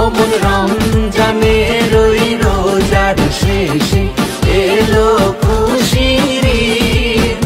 ওমন রমজানের ওই রোজার শেষে এলো খুশির ঈদ,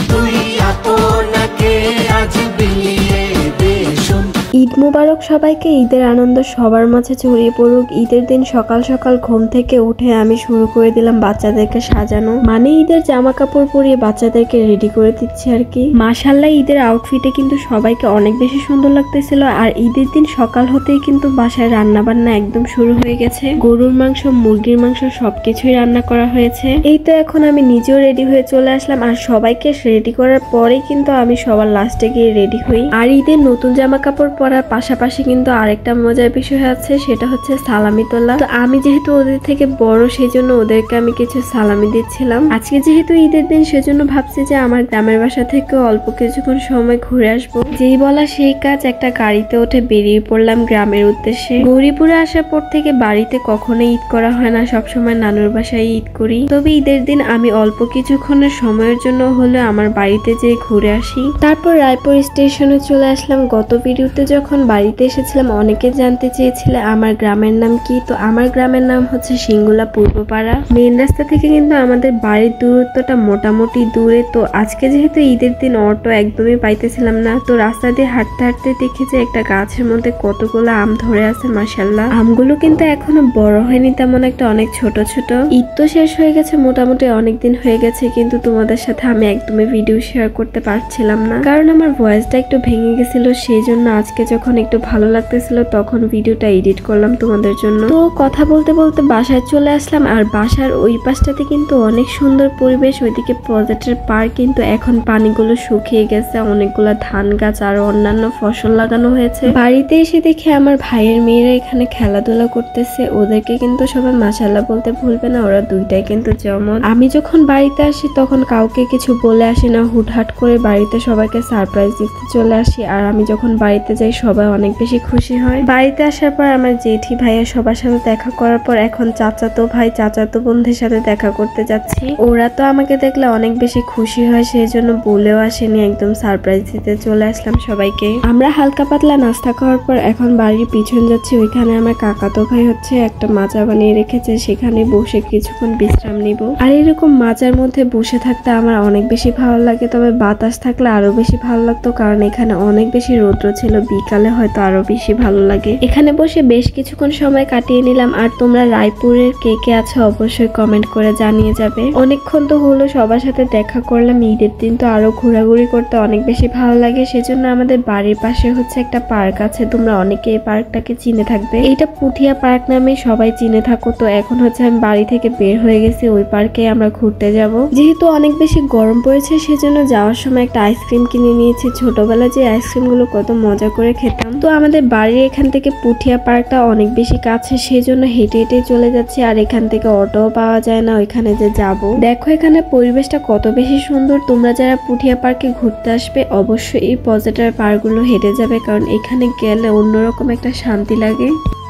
তুই আপনাকে আজ বিলিয়ে দে শোন। ঈদ মুবারক সবাইকে। ঈদের আনন্দ সবার মাঝে ছড়িয়ে পড়ুক। ঈদের দিন সকাল সকাল ঘুম থেকে উঠে আমি শুরু করে দিলাম বাচ্চাদেরকে সাজানো, মানে ঈদের জামা কাপড় পরিয়ে বাচ্চাদেরকে রেডি করে দিচ্ছি আর কি। মাশাআল্লাহ, ঈদের আউটফিটে কিন্তু সবাইকে অনেক বেশি সুন্দর লাগতেছিল। আর ঈদের দিন সকাল হতেই কিন্তু বাসায় রান্না বান্না একদম শুরু হয়ে গেছে। গরুর মাংস, মুরগির মাংস সবকিছুই রান্না করা হয়েছে। এই তো এখন আমি নিজেও রেডি হয়ে চলে আসলাম। আর সবাইকে রেডি করার পরেই কিন্তু আমি সবার লাস্টে গিয়ে রেডি হই। আর ঈদের নতুন জামা কাপড় পরার পাশাপাশি কিন্তু আরেকটা মজার বিষয় আছে, সেটা হচ্ছে সালামি তোলা। তো আমি যেহেতু ওদের থেকে বড়, সেই জন্য ওদেরকে আমি কিছু সালামি দিচ্ছিলাম। আজকে যেহেতু ঈদের দিন, সেজন্য ভাবছি যে আমার গ্রামের বাসা থেকে অল্প কিছুক্ষণ সময় ঘুরে আসবো। যেই বলা সেই কাজ, একটা গাড়িতে উঠে বেরিয়ে পড়লাম গ্রামের উদ্দেশ্যে। গৌরীপুরে আসার পর থেকে বাড়িতে কখনো ঈদ করা হয় না, সবসময় নানুর বাসায় ঈদ করি। তবে ঈদের দিন আমি অল্প কিছুক্ষণের সময়ের জন্য হলেও আমার বাড়িতে যেয়ে ঘুরে আসি। তারপর রায়পুর স্টেশনে চলে আসলাম। গত ভিডিওতে যখন বাড়িতে এসেছিলাম অনেকে জানতে চেয়েছিল আমার গ্রামের নাম কি। তো আমার গ্রামের নাম হচ্ছে সিঙ্গুলা পূর্বপাড়া। মেন রাস্তা থেকে কিন্তু আমাদের বাড়ির দূরত্বটা মোটামুটি দূরে। তো আজকে যেহেতু ঈদের দিন অটো একদমই পাইতেছিলাম না, তো রাস্তা দিয়ে হাঁটতে হাঁটতে দেখেছি একটা গাছের মধ্যে কতগুলো আম ধরে আছে। মাশাআল্লাহ, আমগুলো কিন্তু এখনো বড় হয়নি তেমন একটা, অনেক ছোট ছোট। ঈদ তো শেষ হয়ে গেছে, মোটামুটি অনেকদিন হয়ে গেছে, কিন্তু তোমাদের সাথে আমি একদমই ভিডিও শেয়ার করতে পারছিলাম না, কারণ আমার ভয়েসটা একটু ভেঙে গেছিল। সেই জন্য আজকে যখন একটু ভালো লাগতেছিল তখন ভিডিওটা এডিট করলাম তোমাদের জন্য। তো কথা বলতে বলতে বাসায় চলে আসলাম। আর বাসার ওই পাশটাতে কিন্তু অনেক সুন্দর পরিবেশ। ওইদিকে প্রজেক্টের পার, কিন্তু এখন পানিগুলো শুকিয়ে গেছে। অনেকগুলা ধান গাছ আর অন্যান্য ফসল লাগানো হয়েছে। বাড়িতে এসে দেখে আমার ভাইয়ের মেয়েরা এখানে খেলাধুলা করতেছে। ওদেরকে কিন্তু সবাই মাশাআল্লাহ বলতে ভুলবে না, ওরা দুইটাই কিন্তু জমজ। আমি যখন বাড়িতে আসি তখন কাউকে কিছু বলে আসি না, হুটহাট করে বাড়িতে সবাইকে সারপ্রাইজ দিতে চলে আসি। আর আমি যখন বাড়িতে যাই সবাই অনেক বেশি খুশি হয়। বাড়িতে আসার পর আমার জেঠি ভাইয়া সবার সাথে দেখা করার পর এখন চাচাতো ভাই চাচাতো বোনদের সাথে দেখা করতে যাচ্ছি। ওরা তো আমাকে দেখলে অনেক বেশি খুশি হয়, সেই জন্য বলেও আসেনি, একদম সারপ্রাইজ দিতে চলে আসলাম সবাইকে। আমরা হালকা পাতলা নাস্তা খাওয়ার পর এখন বাড়ির পিছন যাচ্ছি। ওইখানে আমার কাকাতো ভাই হচ্ছে একটা মাচা বানিয়ে রেখেছে, সেখানে বসে কিছুক্ষণ বিশ্রাম নিব। আর এরকম মাচার মধ্যে বসে থাকতে আমার অনেক বেশি ভালো লাগে। তবে বাতাস থাকলে আরো বেশি ভালো লাগতো, কারণ এখানে অনেক বেশি রৌদ্র ছিল। বিকালে হয়তো আরো বেশি ভালো লাগে। এখানে বসে বেশ কিছুক্ষণ সময় কাটিয়ে নিলাম। আর তোমরা রায়পুরের কে কে আছো অবশ্যই কমেন্ট করে জানিয়ে যাবে। অনেকক্ষণ তো হলো সবার সাথে দেখা করলাম। ঈদের দিন তো আরো ঘোরাঘুরি করতে অনেক বেশি ভালো লাগে, সেজন্য আমাদের বাড়ির পাশে হচ্ছে একটা পার্ক আছে। তোমরা অনেকে এই পার্কটাকে চিনে থাকবে, এটা পুঠিয়া পার্ক নামে সবাই চিনে থাকো। তো এখন হচ্ছে আমি বাড়ি থেকে বের হয়ে গেছি, ওই পার্কে আমরা ঘুরতে যাব। যেহেতু অনেক বেশি গরম পড়েছে, সেজন্য যাওয়ার সময় একটা আইসক্রিম কিনে নিয়েছি। ছোটবেলা যে আইসক্রিম গুলো কত মজা করে খেতাম। তো আমাদের বাড়ির এখান থেকে পুঠিয়া পার্কটা অনেক বেশি কাছে, সেজন্য হেঁটে হেঁটে চলে যাচ্ছি। আর এখান থেকে অটোও পাওয়া যায় না ওইখানে যে যাব। দেখো এখানে পরিবেশটা কত বেশি সুন্দর। তোমরা যারা পুঠিয়া পার্কে ঘুরতে আসবে অবশ্যই এই পর্যটন পার্কগুলো হেঁটে যাবে, কারণ এখানে গেলে অন্যরকম একটা শান্তি লাগে।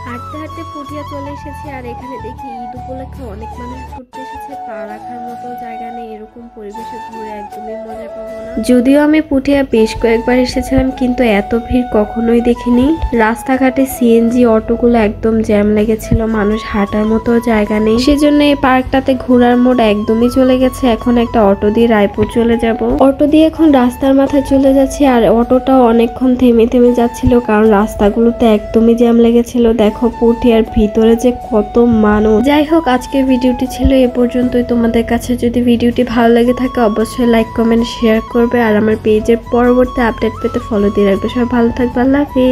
হাঁটতে হাঁটতে পুঠিয়া চলে এসেছি। আর এখানে দেখি ঈদ উপলক্ষে অনেক মানুষ ঘুরতে এসেছে। পা রাখার মতো জায়গা নেই, এরকম পরিবেশে ঘুরে একদমই মজা পাবো না। যদিও আমি পুঠিয়া বেশ কয়েকবার এসেছিলাম, কিন্তু এত ভিড় কখনোই দেখিনি। রাস্তাঘাটে সিএনজি অটোগুলো একদম জ্যাম লেগেছিল, মানুষ হাঁটার মতো জায়গা নেই। সেজন্য এই পার্কটাতে ঘোরার মোড একদমই চলে গেছে। এখন একটা অটো দিয়ে রায়পুর চলে যাব। অটো দিয়ে এখন রাস্তার মাথায় চলে যাচ্ছি। আর অটোটাও অনেকক্ষণ থেমে থেমে যাচ্ছিল, কারণ রাস্তাগুলোতে একদমই জ্যাম লেগেছিল। দেখো পুঠিয়ার ভিতরে যে কত মানুষ। যাই হোক, আজকে ভিডিওটি ছিল এ পর্যন্তই। তোমাদের কাছে যদি ভিডিওটি ভালো লেগে থাকে অবশ্যই লাইক কমেন্ট শেয়ার করবে। আর আমার পেজের পরবর্তী আপডেট পেতে ফলো দিয়ে রাখবে। সবাই ভালো থাকবে, আল্লাহ হাফেজ।